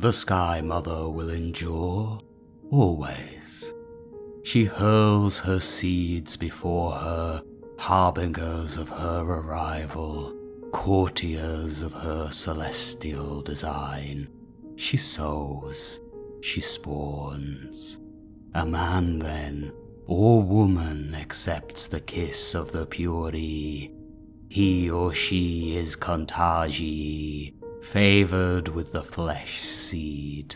The Sky Mother will endure, always. She hurls her seeds before her, harbingers of her arrival, courtiers of her celestial design. She sows, she spawns. A man then, or woman, accepts the kiss of the Puri. He or she is Contagi, favoured with the flesh seed,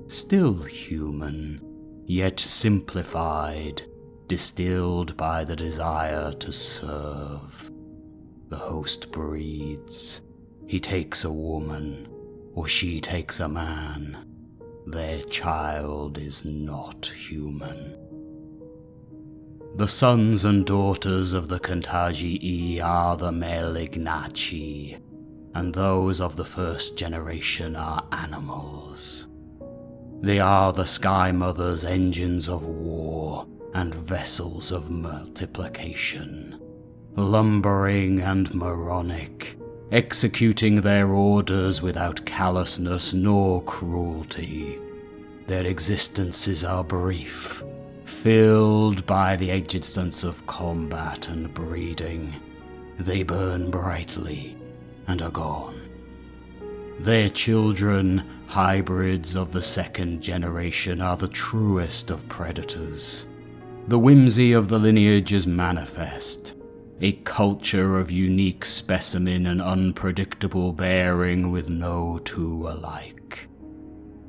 still human, yet simplified, distilled by the desire to serve. The host breeds. He takes a woman, or she takes a man. Their child is not human. The sons and daughters of the Contagi are the Melignachi, and those of the first generation are animals. They are the Sky Mother's engines of war and vessels of multiplication, lumbering and moronic, executing their orders without callousness nor cruelty. Their existences are brief, filled by the existence of combat and breeding. They burn brightly and are gone. Their children, hybrids of the second generation, are the truest of predators. The whimsy of the lineage is manifest, a culture of unique specimen and unpredictable bearing with no two alike.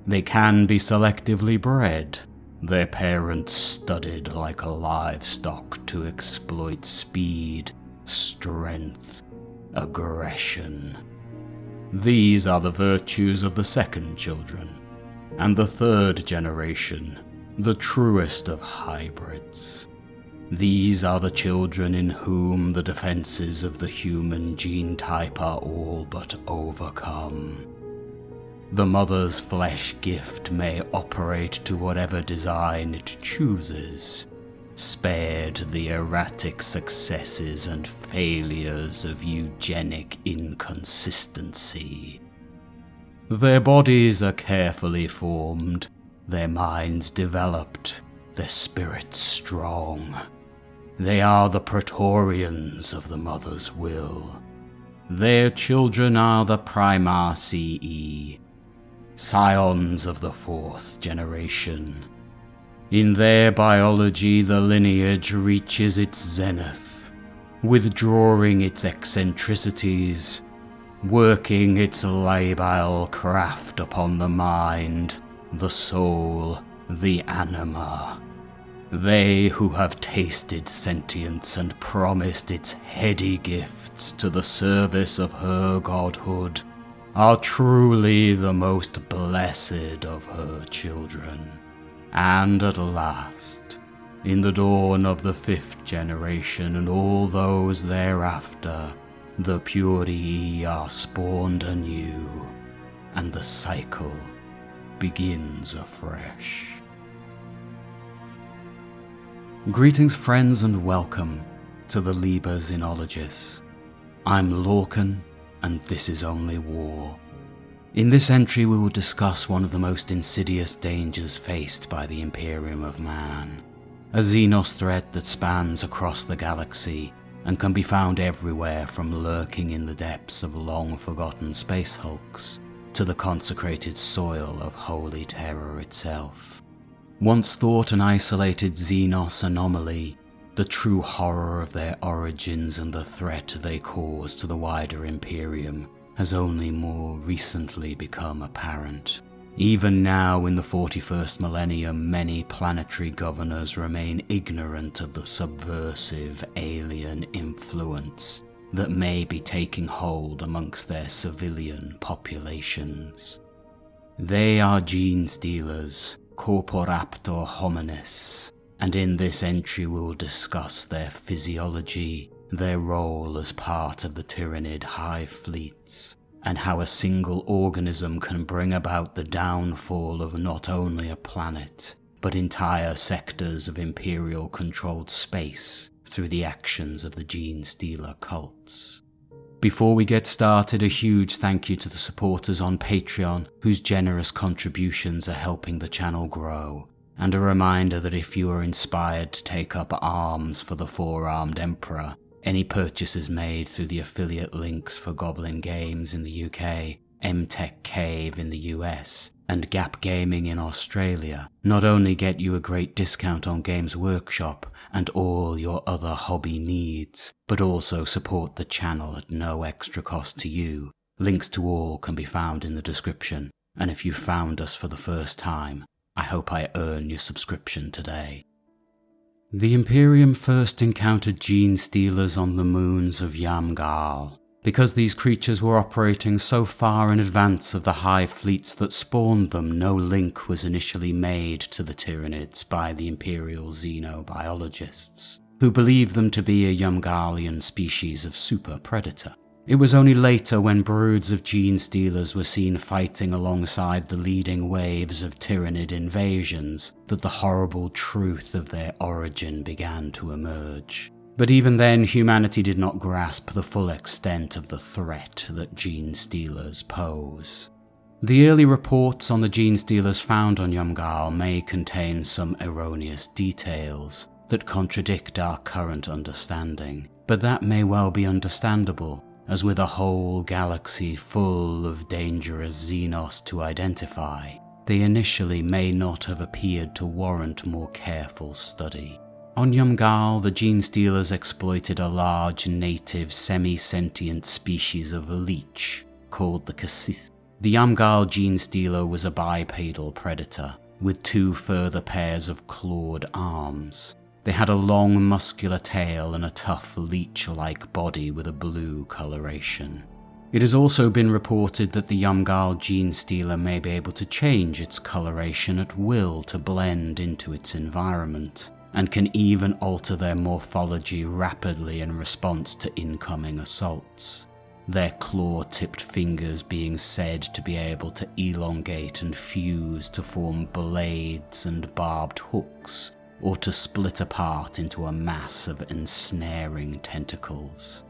They can be selectively bred, their parents studied like livestock to exploit speed, strength, aggression. These are the virtues of the second children, and the third generation, the truest of hybrids. These are the children in whom the defenses of the human gene type are all but overcome. The mother's flesh gift may operate to whatever design it chooses, spared the erratic successes and failures of eugenic inconsistency. Their bodies are carefully formed, their minds developed, their spirits strong. They are the Praetorians of the mother's will. Their children are the Primarii, scions of the fourth generation. In their biology, the lineage reaches its zenith, withdrawing its eccentricities, working its labile craft upon the mind, the soul, the anima. They who have tasted sentience and promised its heady gifts to the service of her godhood are truly the most blessed of her children. And at last, in the dawn of the fifth generation and all those thereafter, the Puri are spawned anew, and the cycle begins afresh. Greetings, friends, and welcome to the Liber Xenologist. I'm Lorcan, and this is OnlyWar. In this entry we will discuss one of the most insidious dangers faced by the Imperium of Man, a Xenos threat that spans across the galaxy and can be found everywhere, from lurking in the depths of long-forgotten space hulks to the consecrated soil of Holy Terror itself. Once thought an isolated Xenos anomaly, the true horror of their origins and the threat they cause to the wider Imperium has only more recently become apparent. Even now, in the 41st millennium, many planetary governors remain ignorant of the subversive alien influence that may be taking hold amongst their civilian populations. They are Genestealers, Corporaptor hominis, and in this entry we will discuss their physiology, their role as part of the Tyranid hive fleets, and how a single organism can bring about the downfall of not only a planet, but entire sectors of Imperial-controlled space through the actions of the Genestealer cults. Before we get started, a huge thank you to the supporters on Patreon, whose generous contributions are helping the channel grow. And a reminder that if you are inspired to take up arms for the Four-Armed Emperor, any purchases made through the affiliate links for Goblin Games in the UK, MTech Cave in the US, and Gap Gaming in Australia not only get you a great discount on Games Workshop and all your other hobby needs, but also support the channel at no extra cost to you. Links to all can be found in the description, and if you found us for the first time, I hope I earn your subscription today. The Imperium first encountered Genestealers on the moons of Yamgal. Because these creatures were operating so far in advance of the Hive fleets that spawned them, no link was initially made to the Tyranids by the Imperial xenobiologists, who believed them to be a Yamgalian species of super predator. It was only later, when broods of Genestealers were seen fighting alongside the leading waves of Tyranid invasions, that the horrible truth of their origin began to emerge. But even then, humanity did not grasp the full extent of the threat that Genestealers pose. The early reports on the Genestealers found on Yamgal may contain some erroneous details that contradict our current understanding, but that may well be understandable, as with a whole galaxy full of dangerous Xenos to identify, they initially may not have appeared to warrant more careful study. On Yamgal, the Genestealers exploited a large native semi-sentient species of leech called the Kasith. The Yamgal Genestealer was a bipedal predator, with 2 further pairs of clawed arms. They had a long muscular tail and a tough leech-like body with a blue coloration. It has also been reported that the Yamgal Genestealer may be able to change its coloration at will to blend into its environment, and can even alter their morphology rapidly in response to incoming assaults, their claw-tipped fingers being said to be able to elongate and fuse to form blades and barbed hooks, or to split apart into a mass of ensnaring tentacles.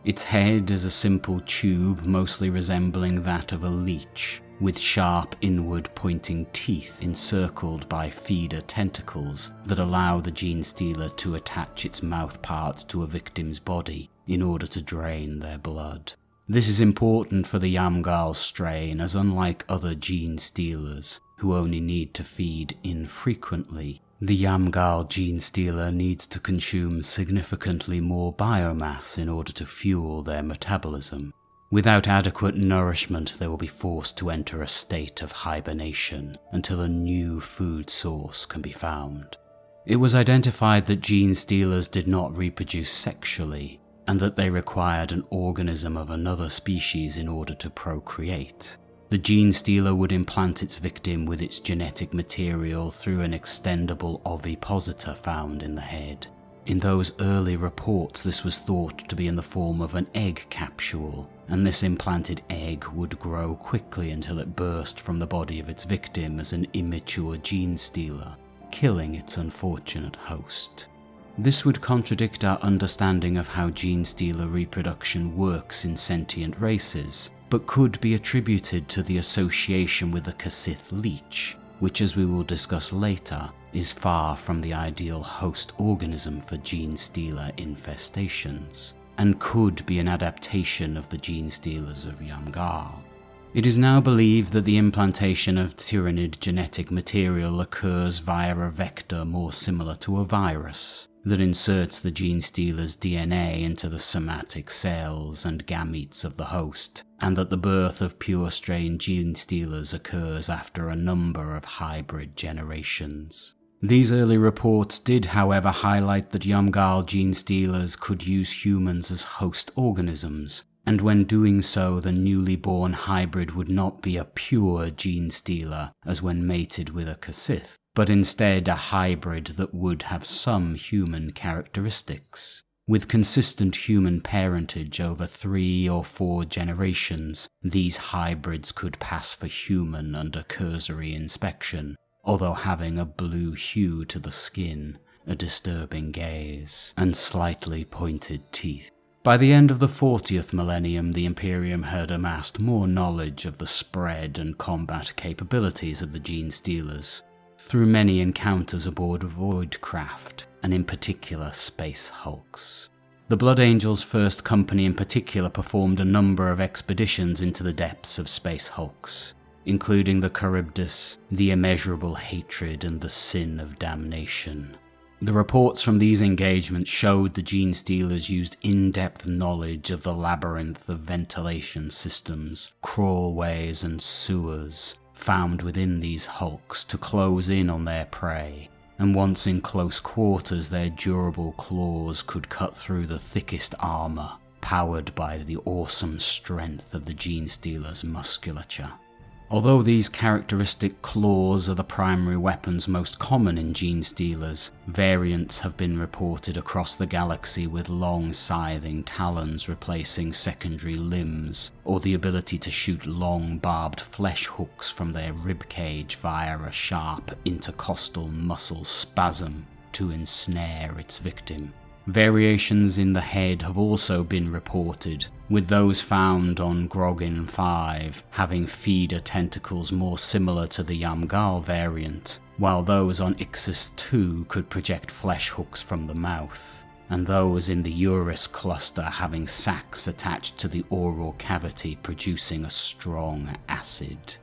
Its head is a simple tube mostly resembling that of a leech, with sharp inward-pointing teeth encircled by feeder tentacles that allow the Genestealer to attach its mouthparts to a victim's body in order to drain their blood. This is important for the Yamgal strain, as unlike other Genestealers, who only need to feed infrequently, the Yamgal Genestealer needs to consume significantly more biomass in order to fuel their metabolism. Without adequate nourishment, they will be forced to enter a state of hibernation until a new food source can be found. It was identified that Genestealers did not reproduce sexually, and that they required an organism of another species in order to procreate. The Genestealer would implant its victim with its genetic material through an extendable ovipositor found in the head. In those early reports, this was thought to be in the form of an egg capsule, and this implanted egg would grow quickly until it burst from the body of its victim as an immature Genestealer, killing its unfortunate host. This would contradict our understanding of how Genestealer reproduction works in sentient races, but could be attributed to the association with the Kasith leech, which, as we will discuss later, is far from the ideal host organism for Genestealer infestations, and could be an adaptation of the Genestealers of Yamgal. It is now believed that the implantation of Tyranid genetic material occurs via a vector more similar to a virus, that inserts the Genestealer's DNA into the somatic cells and gametes of the host, and that the birth of pure strain Genestealers occurs after a number of hybrid generations. These early reports did, however, highlight that Yamgal Genestealers could use humans as host organisms, and when doing so, the newly born hybrid would not be a pure Genestealer as when mated with a Kasith, but instead a hybrid that would have some human characteristics. With consistent human parentage over 3 or 4 generations, these hybrids could pass for human under cursory inspection, although having a blue hue to the skin, a disturbing gaze, and slightly pointed teeth. By the end of the 40th millennium, the Imperium had amassed more knowledge of the spread and combat capabilities of the Genestealers through many encounters aboard Voidcraft, and in particular Space Hulks. The Blood Angels' first company in particular performed a number of expeditions into the depths of Space Hulks, including the Charybdis, the Immeasurable Hatred, and the Sin of Damnation. The reports from these engagements showed the Genestealers used in-depth knowledge of the labyrinth of ventilation systems, crawlways, and sewers found within these hulks to close in on their prey, and once in close quarters their durable claws could cut through the thickest armour, powered by the awesome strength of the Genestealers' musculature. Although these characteristic claws are the primary weapons most common in Genestealers, variants have been reported across the galaxy with long scything talons replacing secondary limbs, or the ability to shoot long barbed flesh hooks from their ribcage via a sharp intercostal muscle spasm to ensnare its victim. Variations in the head have also been reported, with those found on Groggin 5 having feeder tentacles more similar to the Yamgal variant, while those on Ixis 2 could project flesh hooks from the mouth, and those in the Urus cluster having sacs attached to the oral cavity producing a strong acid.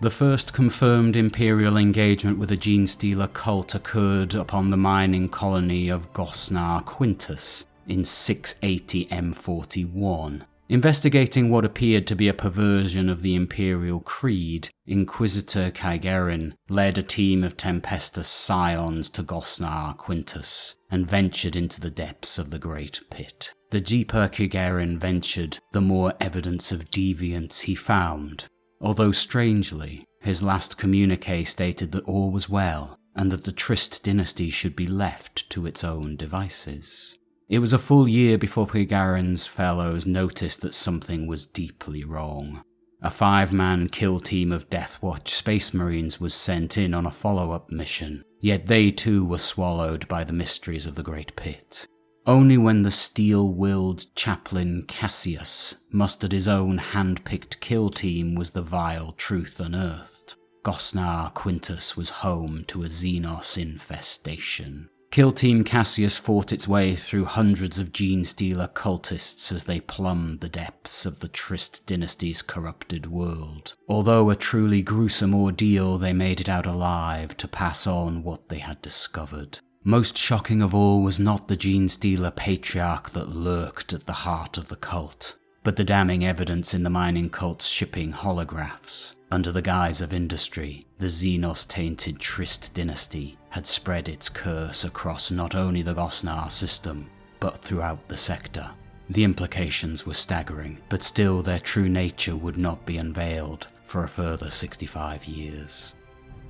The first confirmed Imperial engagement with a Genestealer cult occurred upon the mining colony of Gosnar Quintus in 680 M41. Investigating what appeared to be a perversion of the Imperial Creed, Inquisitor Kaigerin led a team of Tempestus scions to Gosnar Quintus and ventured into the depths of the Great Pit. The deeper Kaigerin ventured, the more evidence of deviance he found. Although strangely, his last communique stated that all was well, and that the Trist dynasty should be left to its own devices. It was a full year before Kaigarin's fellows noticed that something was deeply wrong. A 5-man kill team of Deathwatch Space Marines was sent in on a follow-up mission, yet they too were swallowed by the mysteries of the Great Pit. Only when the steel-willed chaplain Cassius mustered his own hand-picked kill team was the vile truth unearthed. Gosnar Quintus was home to a Xenos infestation. Kill Team Cassius fought its way through hundreds of Genestealer cultists as they plumbed the depths of the Trist dynasty's corrupted world. Although a truly gruesome ordeal, they made it out alive to pass on what they had discovered. Most shocking of all was not the Genestealer patriarch that lurked at the heart of the cult, but the damning evidence in the mining cult's shipping holographs. Under the guise of industry, the Xenos-tainted Trist dynasty had spread its curse across not only the Gosnar system, but throughout the sector. The implications were staggering, but still their true nature would not be unveiled for a further 65 years.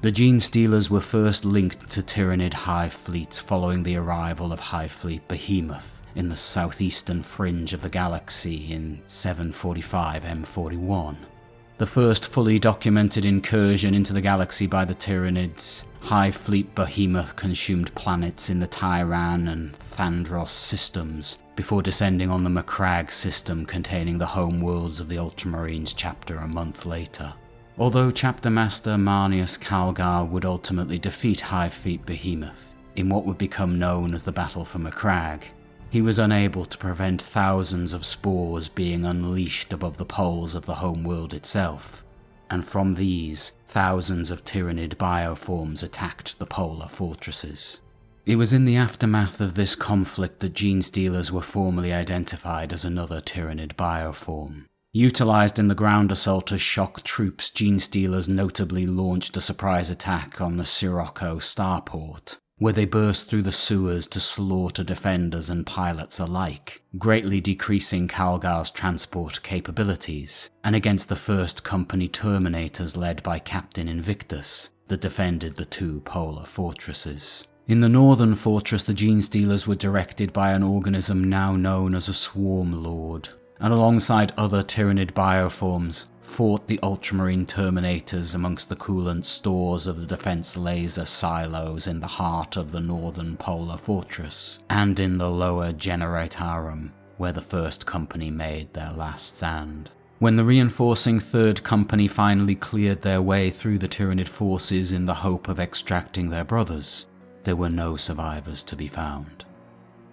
The Genestealers were first linked to Tyranid Hive fleets following the arrival of Hive Fleet Behemoth in the southeastern fringe of the galaxy in 745 M41. The first fully documented incursion into the galaxy by the Tyranids, Hive Fleet Behemoth consumed planets in the Tyran and Thandros systems before descending on the Macragge system containing the home worlds of the Ultramarines chapter a month later. Although Chapter Master Marnius Calgar would ultimately defeat Hive Fleet Behemoth in what would become known as the Battle for Macragge, he was unable to prevent thousands of spores being unleashed above the poles of the homeworld itself, and from these, thousands of Tyranid bioforms attacked the polar fortresses. It was in the aftermath of this conflict that Genestealers were formally identified as another Tyranid bioform. Utilized in the ground assault as shock troops, Genestealers notably launched a surprise attack on the Sirocco starport, where they burst through the sewers to slaughter defenders and pilots alike, greatly decreasing Calgar's transport capabilities, and against the first company Terminators led by Captain Invictus that defended the two polar fortresses. In the northern fortress, the Genestealers were directed by an organism now known as a Swarm Lord, and alongside other Tyranid bioforms, fought the Ultramarine Terminators amongst the coolant stores of the defense laser silos in the heart of the northern polar fortress, and in the lower Generatarum, where the first company made their last stand. When the reinforcing third company finally cleared their way through the Tyranid forces in the hope of extracting their brothers, there were no survivors to be found.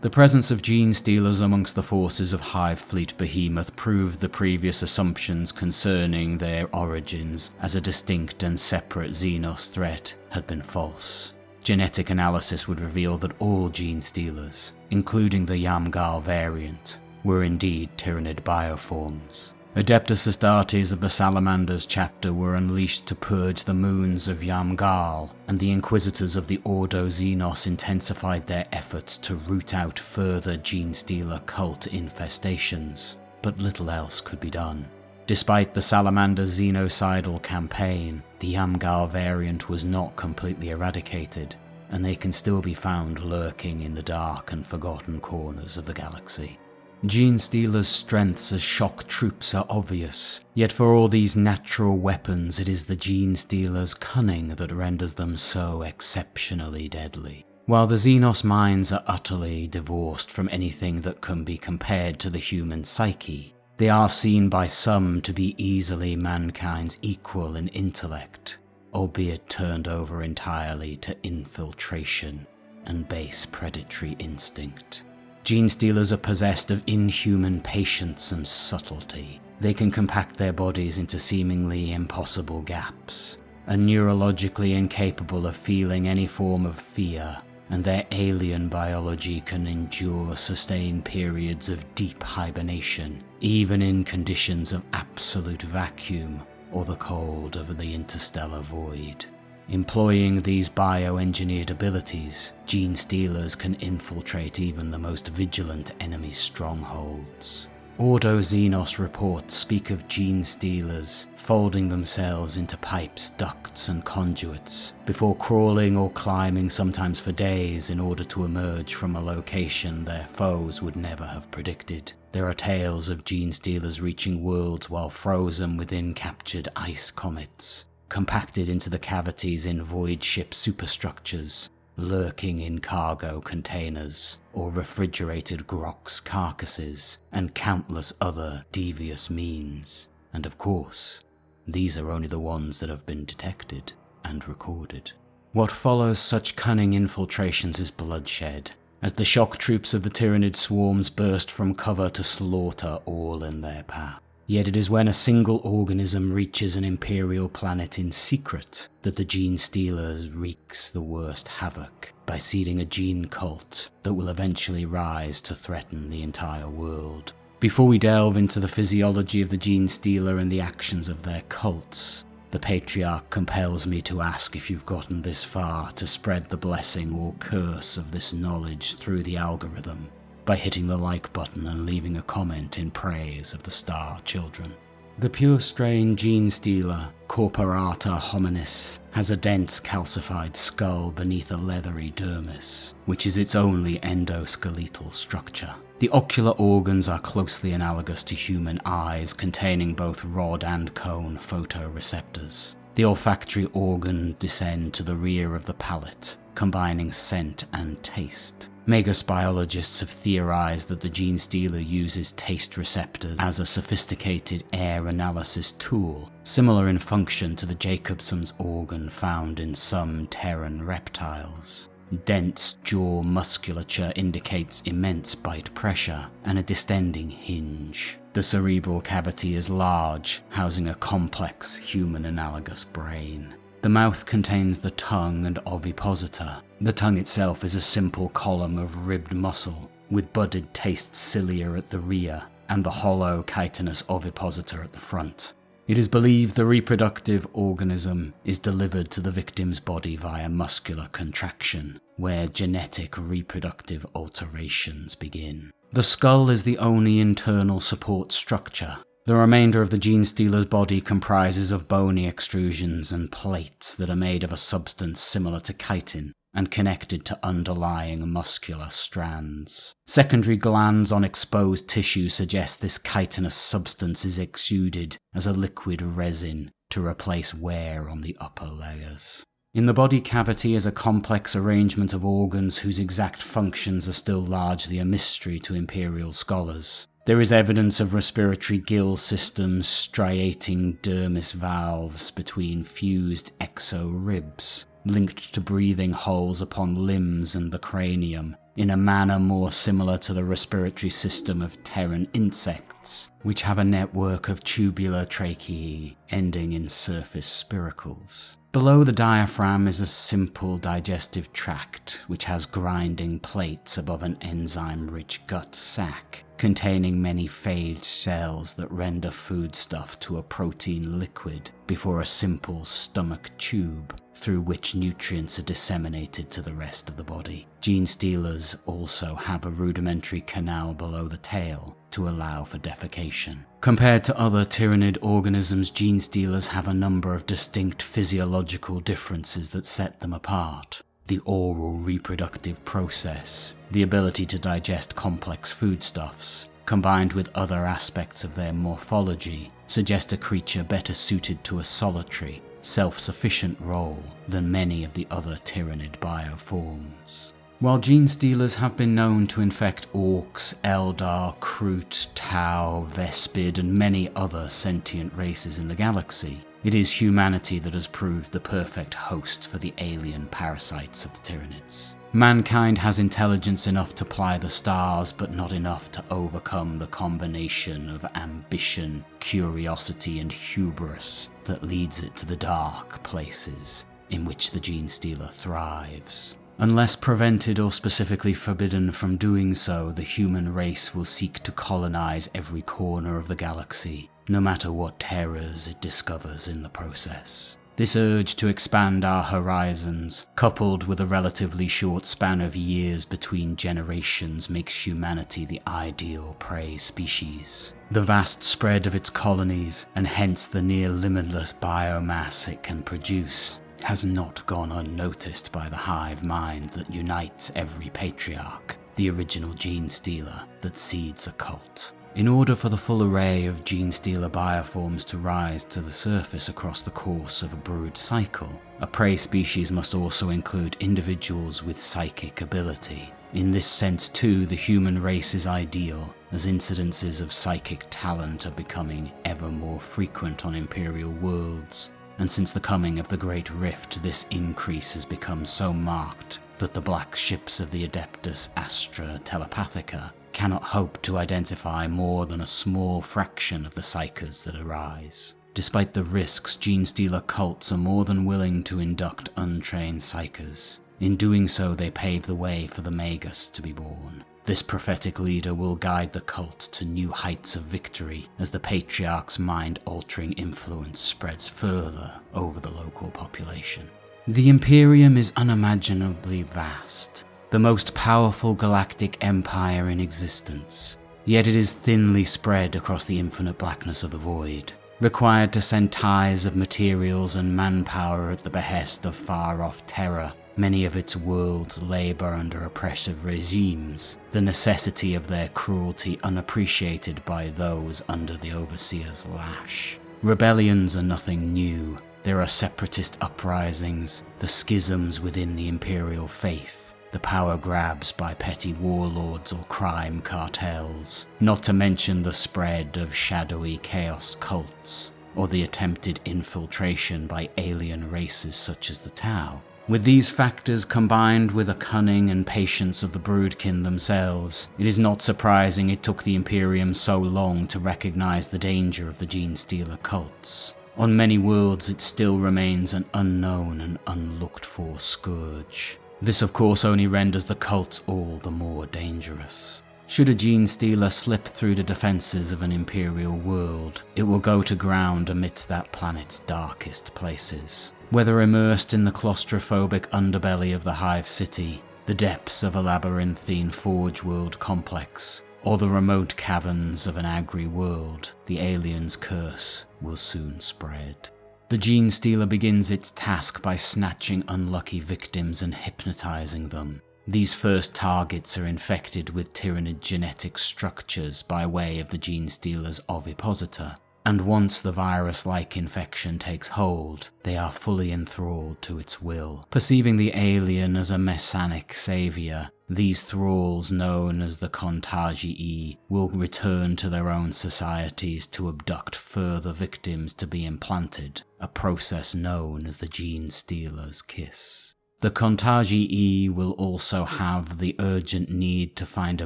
The presence of Genestealers amongst the forces of Hive Fleet Behemoth proved the previous assumptions concerning their origins as a distinct and separate Xenos threat had been false. Genetic analysis would reveal that all Genestealers, including the Yamgal variant, were indeed Tyranid bioforms. Adeptus Astartes of the Salamanders chapter were unleashed to purge the moons of Yamgal, and the Inquisitors of the Ordo Xenos intensified their efforts to root out further Genestealer cult infestations, but little else could be done. Despite the Salamander xenocidal campaign, the Yamgal variant was not completely eradicated, and they can still be found lurking in the dark and forgotten corners of the galaxy. Genestealers' strengths as shock troops are obvious, yet for all these natural weapons it is the Genestealers' cunning that renders them so exceptionally deadly. While the Xenos minds are utterly divorced from anything that can be compared to the human psyche, they are seen by some to be easily mankind's equal in intellect, albeit turned over entirely to infiltration and base predatory instinct. Genestealers are possessed of inhuman patience and subtlety. They can compact their bodies into seemingly impossible gaps, are neurologically incapable of feeling any form of fear, and their alien biology can endure sustained periods of deep hibernation, even in conditions of absolute vacuum or the cold of the interstellar void. Employing these bioengineered abilities, Genestealers can infiltrate even the most vigilant enemy strongholds. Ordo Xenos reports speak of Genestealers folding themselves into pipes, ducts, and conduits, before crawling or climbing sometimes for days in order to emerge from a location their foes would never have predicted. There are tales of Genestealers reaching worlds while frozen within captured ice comets, compacted into the cavities in void ship superstructures, lurking in cargo containers, or refrigerated grox carcasses, and countless other devious means. And of course, these are only the ones that have been detected and recorded. What follows such cunning infiltrations is bloodshed, as the shock troops of the Tyranid swarms burst from cover to slaughter all in their path. Yet it is when a single organism reaches an Imperial planet in secret that the Genestealer wreaks the worst havoc by seeding a gene cult that will eventually rise to threaten the entire world. Before we delve into the physiology of the Genestealer and the actions of their cults, the Patriarch compels me to ask if you've gotten this far to spread the blessing or curse of this knowledge through the algorithm, by hitting the like button and leaving a comment in praise of the Star Children. The pure strain Genestealer, Corporata hominis, has a dense calcified skull beneath a leathery dermis, which is its only endoskeletal structure. The ocular organs are closely analogous to human eyes, containing both rod and cone photoreceptors. The olfactory organ descend to the rear of the palate, combining scent and taste. Magus biologists have theorized that the Genestealer uses taste receptors as a sophisticated air analysis tool, similar in function to the Jacobson's organ found in some Terran reptiles. Dense jaw musculature indicates immense bite pressure and a distending hinge. The cerebral cavity is large, housing a complex human-analogous brain. The mouth contains the tongue and ovipositor. The tongue itself is a simple column of ribbed muscle, with budded taste cilia at the rear and the hollow chitinous ovipositor at the front. It is believed the reproductive organism is delivered to the victim's body via muscular contraction, where genetic reproductive alterations begin. The skull is the only internal support structure. The remainder of the Genestealer's body comprises of bony extrusions and plates that are made of a substance similar to chitin and connected to underlying muscular strands. Secondary glands on exposed tissue suggest this chitinous substance is exuded as a liquid resin to replace wear on the upper layers. In the body cavity is a complex arrangement of organs whose exact functions are still largely a mystery to Imperial scholars. There is evidence of respiratory gill systems striating dermis valves between fused exo-ribs, linked to breathing holes upon limbs and the cranium, in a manner more similar to the respiratory system of Terran insects, which have a network of tubular tracheae ending in surface spiracles. Below the diaphragm is a simple digestive tract, which has grinding plates above an enzyme-rich gut sac, containing many phage cells that render foodstuff to a protein liquid before a simple stomach tube, through which nutrients are disseminated to the rest of the body. Genestealers also have a rudimentary canal below the tail to allow for defecation. Compared to other Tyranid organisms, Genestealers have a number of distinct physiological differences that set them apart. The oral reproductive process, the ability to digest complex foodstuffs, combined with other aspects of their morphology, suggest a creature better suited to a solitary, self-sufficient role than many of the other Tyranid bioforms. While Genestealers have been known to infect Orcs, Eldar, Kroot, Tau, Vespid, and many other sentient races in the galaxy, it is humanity that has proved the perfect host for the alien parasites of the Tyranids. Mankind has intelligence enough to ply the stars, but not enough to overcome the combination of ambition, curiosity, and hubris that leads it to the dark places in which the Genestealer thrives. Unless prevented or specifically forbidden from doing so, the human race will seek to colonize every corner of the galaxy, no matter what terrors it discovers in the process. This urge to expand our horizons, coupled with a relatively short span of years between generations, makes humanity the ideal prey species. The vast spread of its colonies, and hence the near limitless biomass it can produce, has not gone unnoticed by the hive mind that unites every patriarch, the original Genestealer that seeds a cult. In order for the full array of Genestealer bioforms to rise to the surface across the course of a brood cycle, a prey species must also include individuals with psychic ability. In this sense too, the human race is ideal, as incidences of psychic talent are becoming ever more frequent on Imperial worlds, and since the coming of the Great Rift, this increase has become so marked that the black ships of the Adeptus Astra Telepathica cannot hope to identify more than a small fraction of the psychers that arise. Despite the risks, Genestealer cults are more than willing to induct untrained psychers. In doing so, they pave the way for the Magus to be born. This prophetic leader will guide the cult to new heights of victory as the Patriarch's mind-altering influence spreads further over the local population. The Imperium is unimaginably vast, the most powerful galactic empire in existence, yet it is thinly spread across the infinite blackness of the void, required to send ties of materials and manpower at the behest of far-off terror. Many of its worlds labor under oppressive regimes, the necessity of their cruelty unappreciated by those under the Overseer's lash. Rebellions are nothing new. There are separatist uprisings, the schisms within the Imperial faith, the power grabs by petty warlords or crime cartels, not to mention the spread of shadowy chaos cults, or the attempted infiltration by alien races such as the Tau. With these factors combined with the cunning and patience of the Broodkin themselves, it is not surprising it took the Imperium so long to recognize the danger of the Genestealer cults. On many worlds it still remains an unknown and unlooked-for scourge. This of course only renders the cults all the more dangerous. Should a Genestealer slip through the defenses of an Imperial world, it will go to ground amidst that planet's darkest places. Whether immersed in the claustrophobic underbelly of the Hive City, the depths of a labyrinthine Forge World complex, or the remote caverns of an agri world, the alien's curse will soon spread. The Genestealer begins its task by snatching unlucky victims and hypnotizing them. These first targets are infected with Tyranid genetic structures by way of the Genestealer's ovipositor, and once the virus-like infection takes hold, they are fully enthralled to its will. Perceiving the alien as a messianic savior, these thralls, known as the Contagii, will return to their own societies to abduct further victims to be implanted, a process known as the Genestealer's kiss. The Contagii will also have the urgent need to find a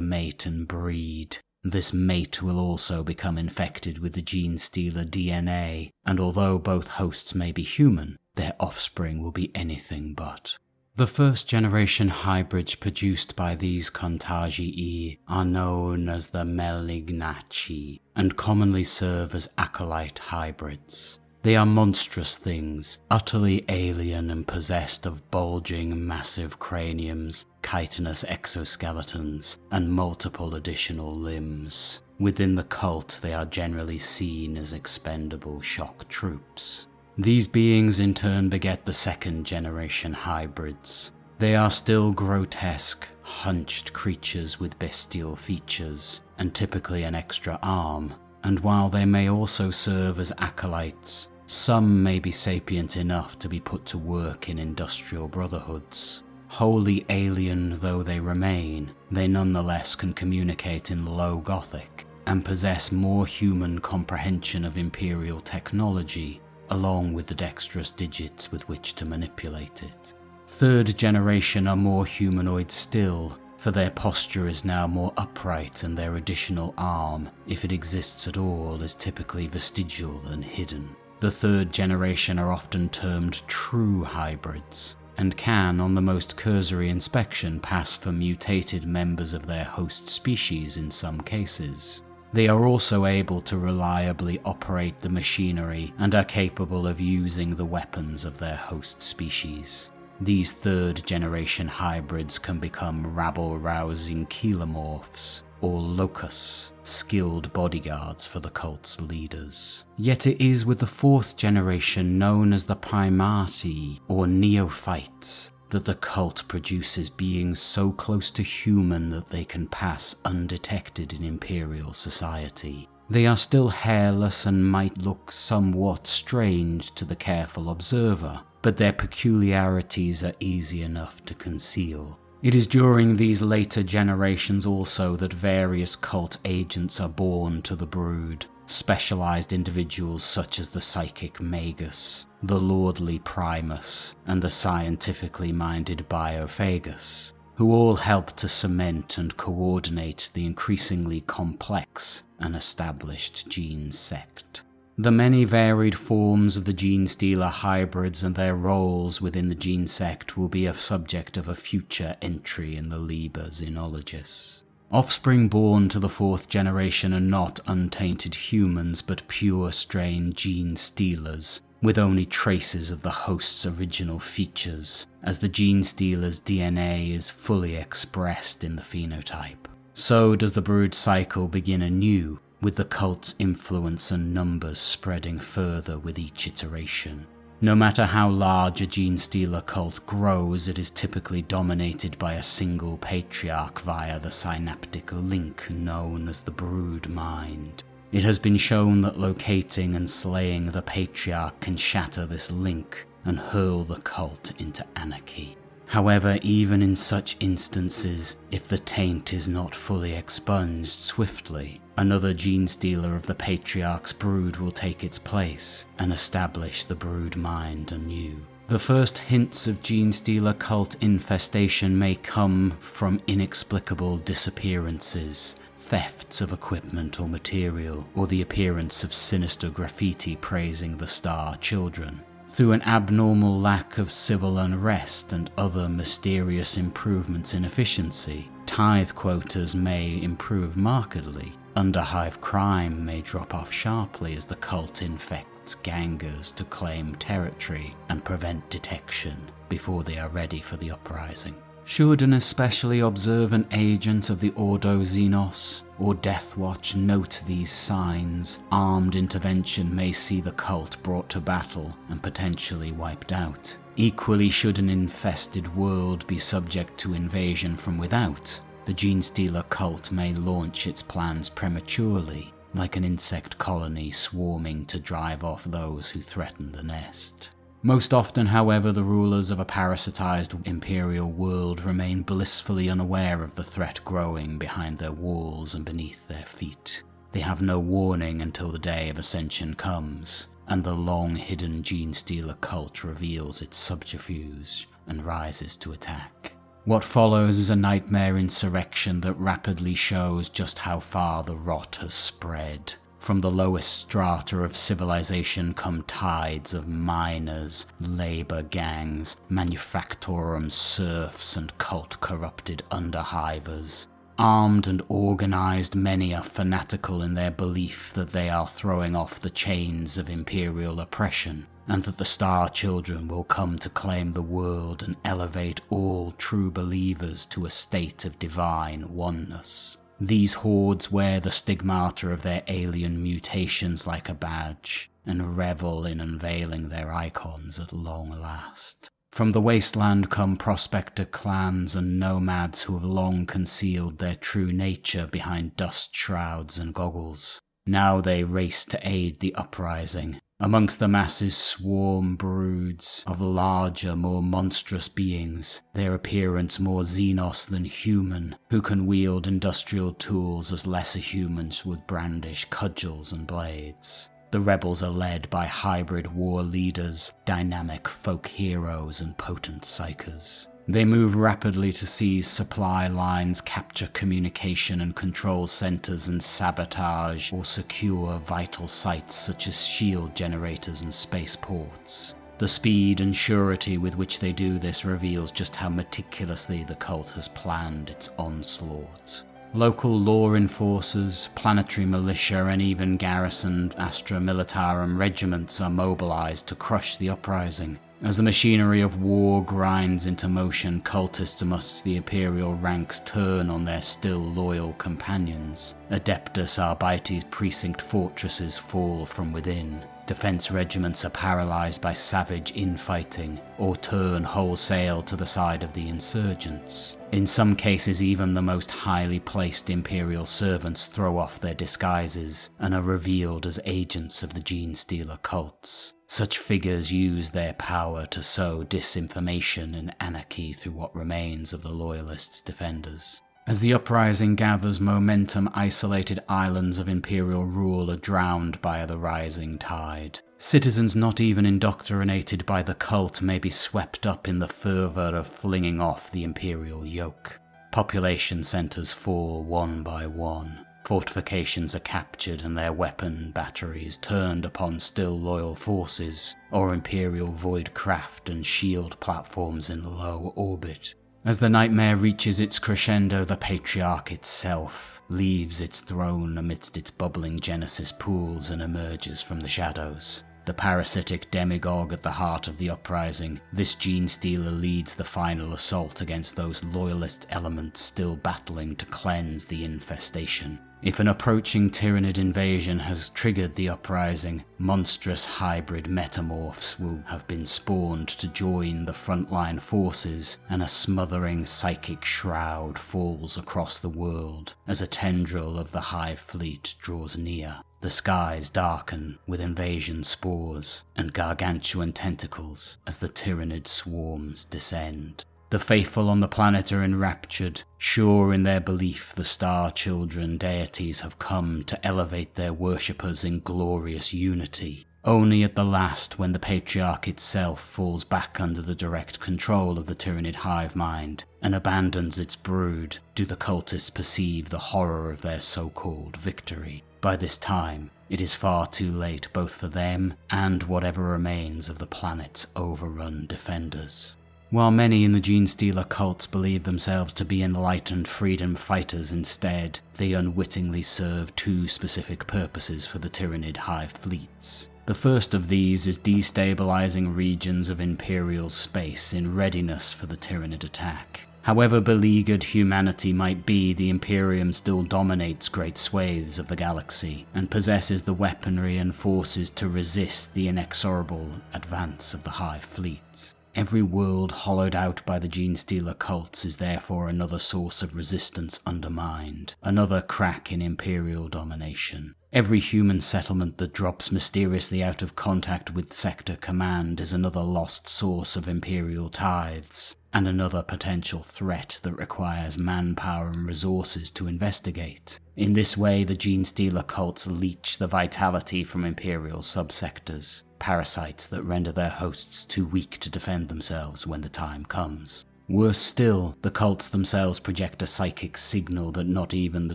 mate and breed. This mate will also become infected with the Genestealer DNA, and although both hosts may be human, their offspring will be anything but. The first generation hybrids produced by these Contagii are known as the Melignachi, and commonly serve as acolyte hybrids. They are monstrous things, utterly alien and possessed of bulging, massive craniums, chitinous exoskeletons, and multiple additional limbs. Within the cult, they are generally seen as expendable shock troops. These beings in turn beget the second generation hybrids. They are still grotesque, hunched creatures with bestial features, and typically an extra arm, and while they may also serve as acolytes, some may be sapient enough to be put to work in industrial brotherhoods. Wholly alien though they remain, they nonetheless can communicate in Low Gothic, and possess more human comprehension of Imperial technology, along with the dexterous digits with which to manipulate it. Third generation are more humanoid still, for their posture is now more upright and their additional arm, if it exists at all, is typically vestigial and hidden. The third generation are often termed true hybrids, and can, on the most cursory inspection, pass for mutated members of their host species in some cases. They are also able to reliably operate the machinery and are capable of using the weapons of their host species. These third generation hybrids can become rabble-rousing kilomorphs, or locusts, skilled bodyguards for the cult's leaders. Yet it is with the fourth generation, known as the primati, or neophytes, that the cult produces beings so close to human that they can pass undetected in Imperial society. They are still hairless and might look somewhat strange to the careful observer, but their peculiarities are easy enough to conceal. It is during these later generations also that various cult agents are born to the brood, specialized individuals such as the psychic Magus, the lordly Primus, and the scientifically minded Biophagus, who all help to cement and coordinate the increasingly complex and established gene sect. The many varied forms of the Genestealer hybrids and their roles within the gene sect will be a subject of a future entry in the Liber Xenologists. Offspring born to the fourth generation are not untainted humans but pure strain Genestealers, with only traces of the host's original features, as the Genestealer's DNA is fully expressed in the phenotype. So does the brood cycle begin anew, with the cult's influence and numbers spreading further with each iteration. No matter how large a Genestealer cult grows, it is typically dominated by a single patriarch via the synaptic link known as the brood mind. It has been shown that locating and slaying the patriarch can shatter this link and hurl the cult into anarchy. However, even in such instances, if the taint is not fully expunged swiftly, another Genestealer of the Patriarch's brood will take its place and establish the brood mind anew. The first hints of Genestealer cult infestation may come from inexplicable disappearances, thefts of equipment or material, or the appearance of sinister graffiti praising the Star Children. Through an abnormal lack of civil unrest and other mysterious improvements in efficiency, tithe quotas may improve markedly. Underhive crime may drop off sharply as the cult infects gangers to claim territory and prevent detection before they are ready for the uprising. Should an especially observant agent of the Ordo Xenos or Deathwatch note these signs, armed intervention may see the cult brought to battle and potentially wiped out. Equally, should an infested world be subject to invasion from without, the Genestealer cult may launch its plans prematurely, like an insect colony swarming to drive off those who threaten the nest. Most often, however, the rulers of a parasitized imperial world remain blissfully unaware of the threat growing behind their walls and beneath their feet. They have no warning until the day of Ascension comes, and the long-hidden Genestealer cult reveals its subterfuge and rises to attack. What follows is a nightmare insurrection that rapidly shows just how far the rot has spread. From the lowest strata of civilization come tides of miners, labor gangs, manufactorum serfs, and cult-corrupted underhivers. Armed and organized, many are fanatical in their belief that they are throwing off the chains of imperial oppression, and that the Star Children will come to claim the world and elevate all true believers to a state of divine oneness. These hordes wear the stigmata of their alien mutations like a badge, and revel in unveiling their icons at long last. From the wasteland come prospector clans and nomads who have long concealed their true nature behind dust shrouds and goggles. Now they race to aid the uprising. Amongst the masses swarm broods of larger, more monstrous beings, their appearance more xenos than human, who can wield industrial tools as lesser humans would brandish cudgels and blades. The rebels are led by hybrid war leaders, dynamic folk heroes, and potent psychers. They move rapidly to seize supply lines, capture communication and control centers, and sabotage or secure vital sites such as shield generators and spaceports. The speed and surety with which they do this reveals just how meticulously the cult has planned its onslaught. Local law enforcers, planetary militia, and even garrisoned Astra Militarum regiments are mobilized to crush the uprising. As the machinery of war grinds into motion, cultists amongst the Imperial ranks turn on their still loyal companions. Adeptus Arbites precinct fortresses fall from within. Defense regiments are paralyzed by savage infighting, or turn wholesale to the side of the insurgents. In some cases, even the most highly placed Imperial servants throw off their disguises and are revealed as agents of the Genestealer cults. Such figures use their power to sow disinformation and anarchy through what remains of the Loyalists' defenders. As the uprising gathers momentum, isolated islands of Imperial rule are drowned by the rising tide. Citizens not even indoctrinated by the cult may be swept up in the fervor of flinging off the Imperial yoke. Population centers fall one by one. Fortifications are captured and their weapon batteries turned upon still loyal forces, or Imperial void craft and shield platforms in low orbit. As the nightmare reaches its crescendo, the Patriarch itself leaves its throne amidst its bubbling Genesis pools and emerges from the shadows. The parasitic demagogue at the heart of the uprising, this Genestealer leads the final assault against those loyalist elements still battling to cleanse the infestation. If an approaching Tyranid invasion has triggered the uprising, monstrous hybrid metamorphs will have been spawned to join the frontline forces, and a smothering psychic shroud falls across the world as a tendril of the Hive fleet draws near. The skies darken with invasion spores and gargantuan tentacles as the Tyranid swarms descend. The faithful on the planet are enraptured, sure in their belief the Star Children deities have come to elevate their worshippers in glorious unity. Only at the last, when the Patriarch itself falls back under the direct control of the Tyranid hive mind and abandons its brood, do the cultists perceive the horror of their so-called victory. By this time, it is far too late both for them and whatever remains of the planet's overrun defenders. While many in the Genestealer cults believe themselves to be enlightened freedom fighters instead, they unwittingly serve two specific purposes for the Tyranid hive fleets. The first of these is destabilizing regions of Imperial space in readiness for the Tyranid attack. However beleaguered humanity might be, the Imperium still dominates great swathes of the galaxy, and possesses the weaponry and forces to resist the inexorable advance of the Hive fleets. Every world hollowed out by the Genestealer cults is therefore another source of resistance undermined, another crack in Imperial domination. Every human settlement that drops mysteriously out of contact with Sector Command is another lost source of Imperial tithes, and another potential threat that requires manpower and resources to investigate. In this way, the Genestealer cults leech the vitality from Imperial subsectors, parasites that render their hosts too weak to defend themselves when the time comes. Worse still, the cults themselves project a psychic signal that not even the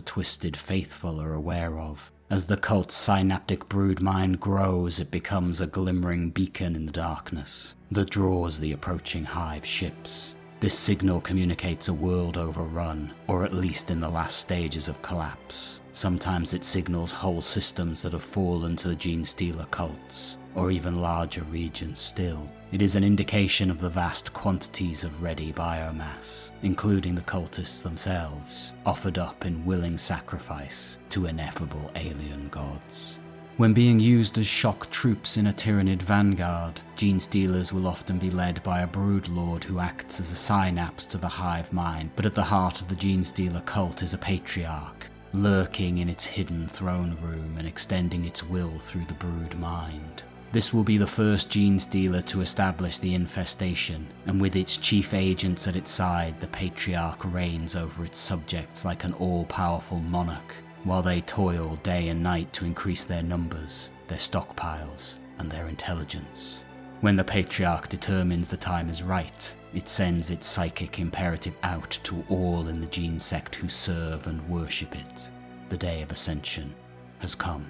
twisted faithful are aware of. As the cult's synaptic brood mind grows, it becomes a glimmering beacon in the darkness that draws the approaching Hive ships. This signal communicates a world overrun, or at least in the last stages of collapse. Sometimes it signals whole systems that have fallen to the Genestealer cults, or even larger regions still. It is an indication of the vast quantities of ready biomass, including the cultists themselves, offered up in willing sacrifice to ineffable alien gods. When being used as shock troops in a Tyranid vanguard, Genestealers will often be led by a broodlord who acts as a synapse to the hive mind, but at the heart of the Genestealer cult is a patriarch, lurking in its hidden throne room and extending its will through the brood mind. This will be the first Genestealer to establish the infestation, and with its chief agents at its side, the patriarch reigns over its subjects like an all-powerful monarch, while they toil day and night to increase their numbers, their stockpiles, and their intelligence. When the patriarch determines the time is right, it sends its psychic imperative out to all in the gene sect who serve and worship it. The day of Ascension has come.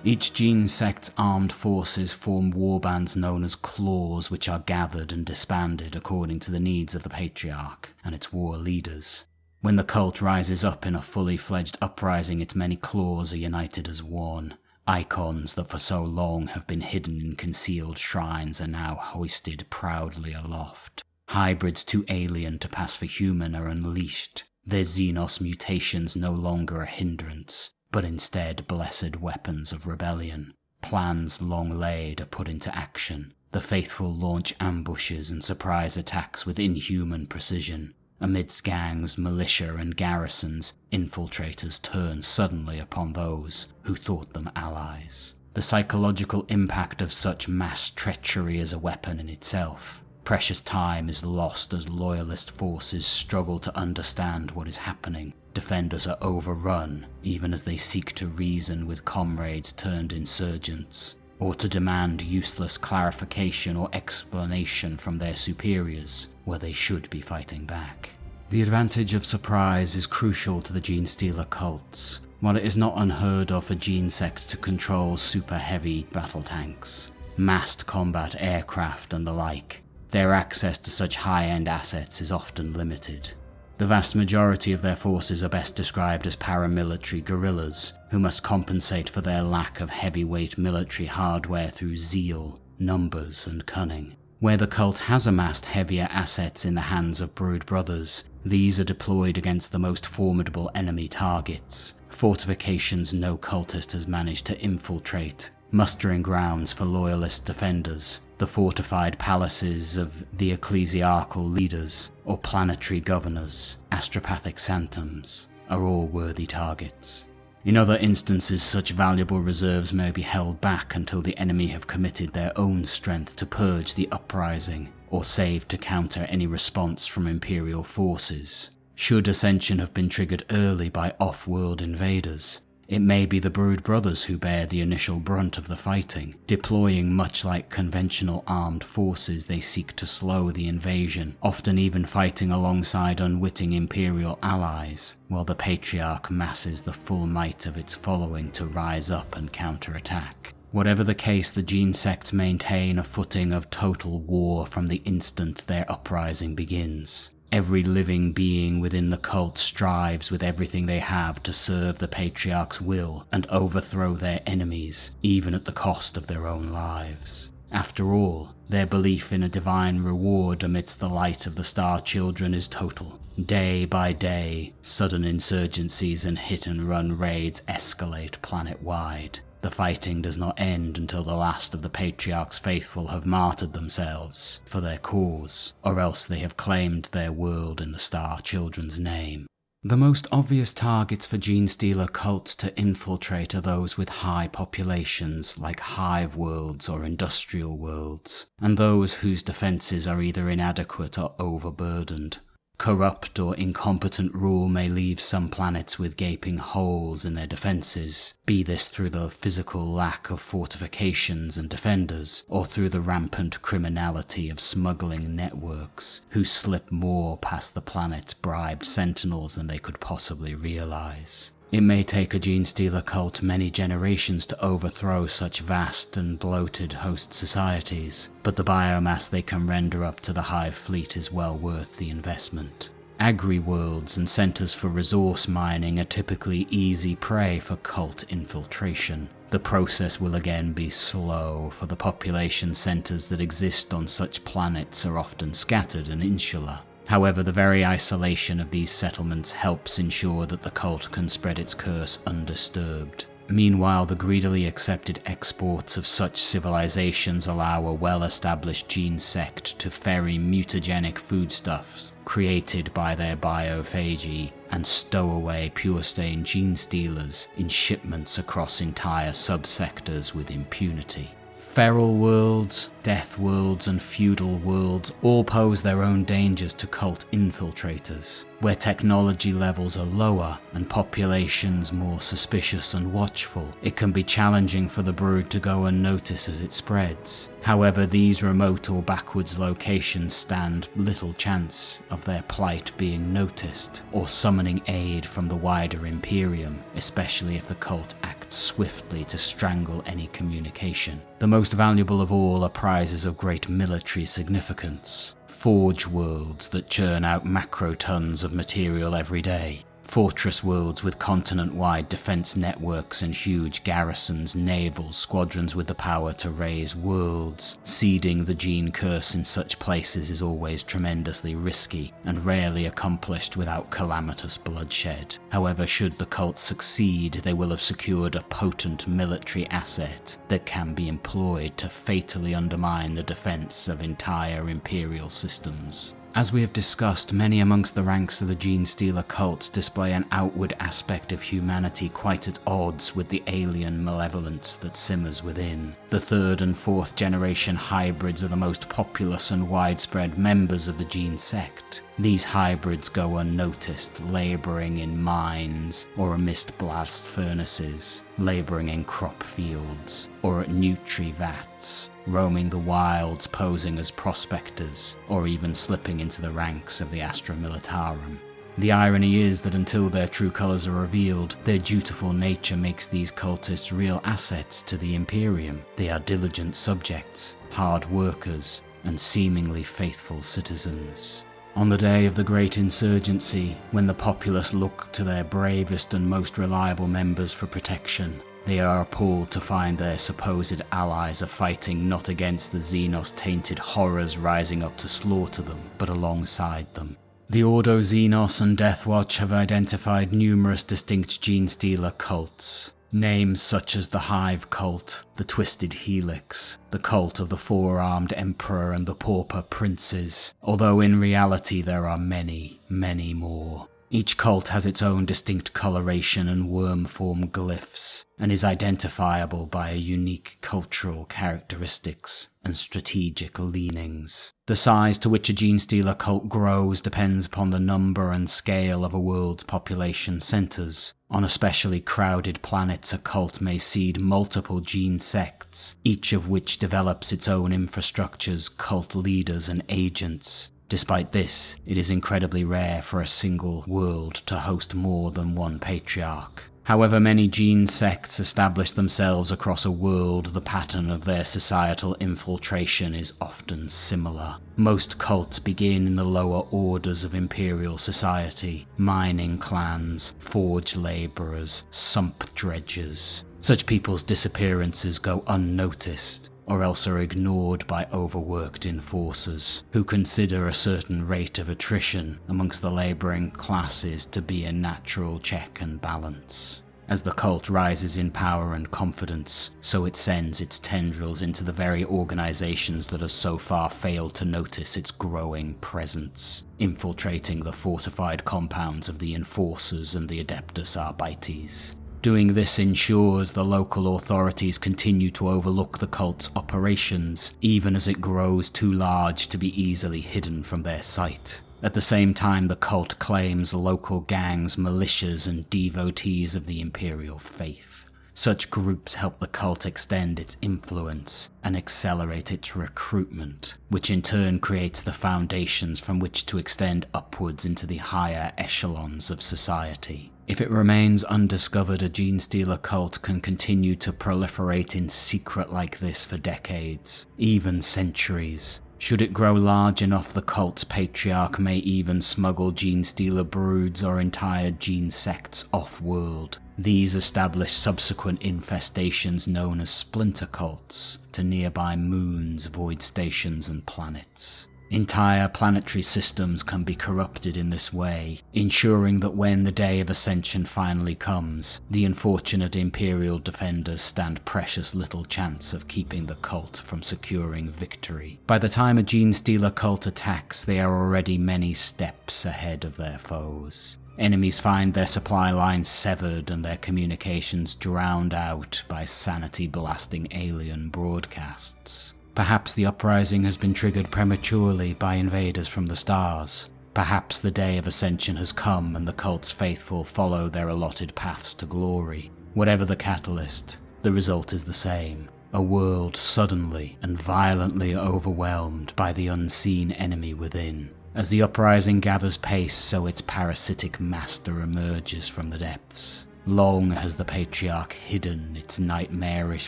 Each gene sect's armed forces form warbands known as claws, which are gathered and disbanded according to the needs of the patriarch and its war leaders. When the cult rises up in a fully fledged uprising, its many claws are united as one. Icons that for so long have been hidden in concealed shrines are now hoisted proudly aloft. Hybrids too alien to pass for human are unleashed, their Xenos mutations no longer a hindrance, but instead blessed weapons of rebellion. Plans long laid are put into action. The faithful launch ambushes and surprise attacks with inhuman precision. Amidst gangs, militia, and garrisons, infiltrators turn suddenly upon those who thought them allies. The psychological impact of such mass treachery is a weapon in itself. Precious time is lost as loyalist forces struggle to understand what is happening. Defenders are overrun, even as they seek to reason with comrades turned insurgents, or to demand useless clarification or explanation from their superiors, where they should be fighting back. The advantage of surprise is crucial to the Genestealer cults. While it is not unheard of for gene sect to control super heavy battle tanks, massed combat aircraft and the like, their access to such high-end assets is often limited. The vast majority of their forces are best described as paramilitary guerrillas, who must compensate for their lack of heavyweight military hardware through zeal, numbers, and cunning. Where the cult has amassed heavier assets in the hands of brood brothers, these are deployed against the most formidable enemy targets, fortifications no cultist has managed to infiltrate, mustering grounds for loyalist defenders, the fortified palaces of the ecclesiarchal leaders or planetary governors, astropathic sanctums, are all worthy targets. In other instances, such valuable reserves may be held back until the enemy have committed their own strength to purge the uprising, or saved to counter any response from Imperial forces. Should Ascension have been triggered early by off-world invaders, it may be the brood brothers who bear the initial brunt of the fighting. Deploying much like conventional armed forces, they seek to slow the invasion, often even fighting alongside unwitting Imperial allies, while the Patriarch masses the full might of its following to rise up and counterattack. Whatever the case, the gene sects maintain a footing of total war from the instant their uprising begins. Every living being within the cult strives with everything they have to serve the Patriarch's will and overthrow their enemies, even at the cost of their own lives. After all, their belief in a divine reward amidst the light of the Star Children is total. Day by day, sudden insurgencies and hit-and-run raids escalate planet-wide. The fighting does not end until the last of the Patriarch's faithful have martyred themselves for their cause, or else they have claimed their world in the Star Children's name. The most obvious targets for Genestealer cults to infiltrate are those with high populations, like hive worlds or industrial worlds, and those whose defences are either inadequate or overburdened. Corrupt or incompetent rule may leave some planets with gaping holes in their defences, be this through the physical lack of fortifications and defenders, or through the rampant criminality of smuggling networks, who slip more past the planet's bribed sentinels than they could possibly realise. It may take a Genestealer cult many generations to overthrow such vast and bloated host societies, but the biomass they can render up to the Hive fleet is well worth the investment. Agri-worlds and centres for resource mining are typically easy prey for cult infiltration. The process will again be slow, for the population centres that exist on such planets are often scattered and insular. However, the very isolation of these settlements helps ensure that the cult can spread its curse undisturbed. Meanwhile, the greedily accepted exports of such civilizations allow a well-established gene sect to ferry mutagenic foodstuffs created by their biophagy and stow away pure-stain genestealers in shipments across entire subsectors with impunity. Feral worlds, death worlds, and feudal worlds all pose their own dangers to cult infiltrators. Where technology levels are lower and populations more suspicious and watchful, it can be challenging for the brood to go unnoticed as it spreads. However, these remote or backwards locations stand little chance of their plight being noticed, or summoning aid from the wider Imperium, especially if the cult acts swiftly to strangle any communication. The most valuable of all are prizes of great military significance. Forge worlds that churn out macro tons of material every day. Fortress worlds with continent-wide defense networks and huge garrisons, naval squadrons with the power to raise worlds. Seeding the gene curse in such places is always tremendously risky and rarely accomplished without calamitous bloodshed. However, should the cult succeed, they will have secured a potent military asset that can be employed to fatally undermine the defense of entire Imperial systems. As we have discussed, many amongst the ranks of the Genestealer cults display an outward aspect of humanity quite at odds with the alien malevolence that simmers within. The third and fourth generation hybrids are the most populous and widespread members of the gene sect. These hybrids go unnoticed, labouring in mines or amidst blast furnaces, labouring in crop fields or at nutri vats, roaming the wilds posing as prospectors, or even slipping into the ranks of the Astra Militarum. The irony is that until their true colours are revealed, their dutiful nature makes these cultists real assets to the Imperium. They are diligent subjects, hard workers, and seemingly faithful citizens. On the day of the Great Insurgency, when the populace look to their bravest and most reliable members for protection, they are appalled to find their supposed allies are fighting not against the Xenos-tainted horrors rising up to slaughter them, but alongside them. The Ordo Xenos and Deathwatch have identified numerous distinct Genestealer cults. Names such as the Hive Cult, the Twisted Helix, the Cult of the Four-Armed Emperor and the Pauper Princes, although in reality there are many, many more. Each cult has its own distinct coloration and worm-form glyphs, and is identifiable by a unique cultural characteristics and strategic leanings. The size to which a Genestealer cult grows depends upon the number and scale of a world's population centres. On especially crowded planets, a cult may seed multiple gene sects, each of which develops its own infrastructures, cult leaders and agents. Despite this, it is incredibly rare for a single world to host more than one patriarch. However many gene sects establish themselves across a world, the pattern of their societal infiltration is often similar. Most cults begin in the lower orders of imperial society: mining clans, forge labourers, sump dredgers. Such people's disappearances go unnoticed, or else are ignored by overworked enforcers, who consider a certain rate of attrition amongst the labouring classes to be a natural check and balance. As the cult rises in power and confidence, so it sends its tendrils into the very organizations that have so far failed to notice its growing presence, infiltrating the fortified compounds of the Enforcers and the Adeptus Arbites. Doing this ensures the local authorities continue to overlook the cult's operations, even as it grows too large to be easily hidden from their sight. At the same time, the cult claims local gangs, militias, and devotees of the Imperial faith. Such groups help the cult extend its influence and accelerate its recruitment, which in turn creates the foundations from which to extend upwards into the higher echelons of society. If it remains undiscovered, a Genestealer cult can continue to proliferate in secret like this for decades, even centuries. Should it grow large enough, the cult's patriarch may even smuggle Genestealer broods or entire gene sects off-world. These establish subsequent infestations known as splinter cults to nearby moons, void stations, and planets. Entire planetary systems can be corrupted in this way, ensuring that when the day of Ascension finally comes, the unfortunate Imperial defenders stand precious little chance of keeping the cult from securing victory. By the time a Genestealer cult attacks, they are already many steps ahead of their foes. Enemies find their supply lines severed and their communications drowned out by sanity-blasting alien broadcasts. Perhaps the uprising has been triggered prematurely by invaders from the stars. Perhaps the day of Ascension has come and the cult's faithful follow their allotted paths to glory. Whatever the catalyst, the result is the same. A world suddenly and violently overwhelmed by the unseen enemy within. As the uprising gathers pace, so its parasitic master emerges from the depths. Long has the Patriarch hidden its nightmarish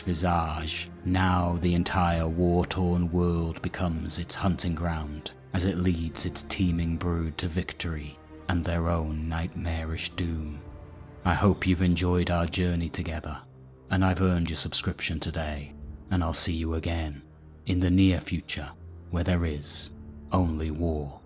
visage. Now the entire war-torn world becomes its hunting ground, as it leads its teeming brood to victory and their own nightmarish doom. I hope you've enjoyed our journey together, and I've earned your subscription today, and I'll see you again in the near future, where there is only war.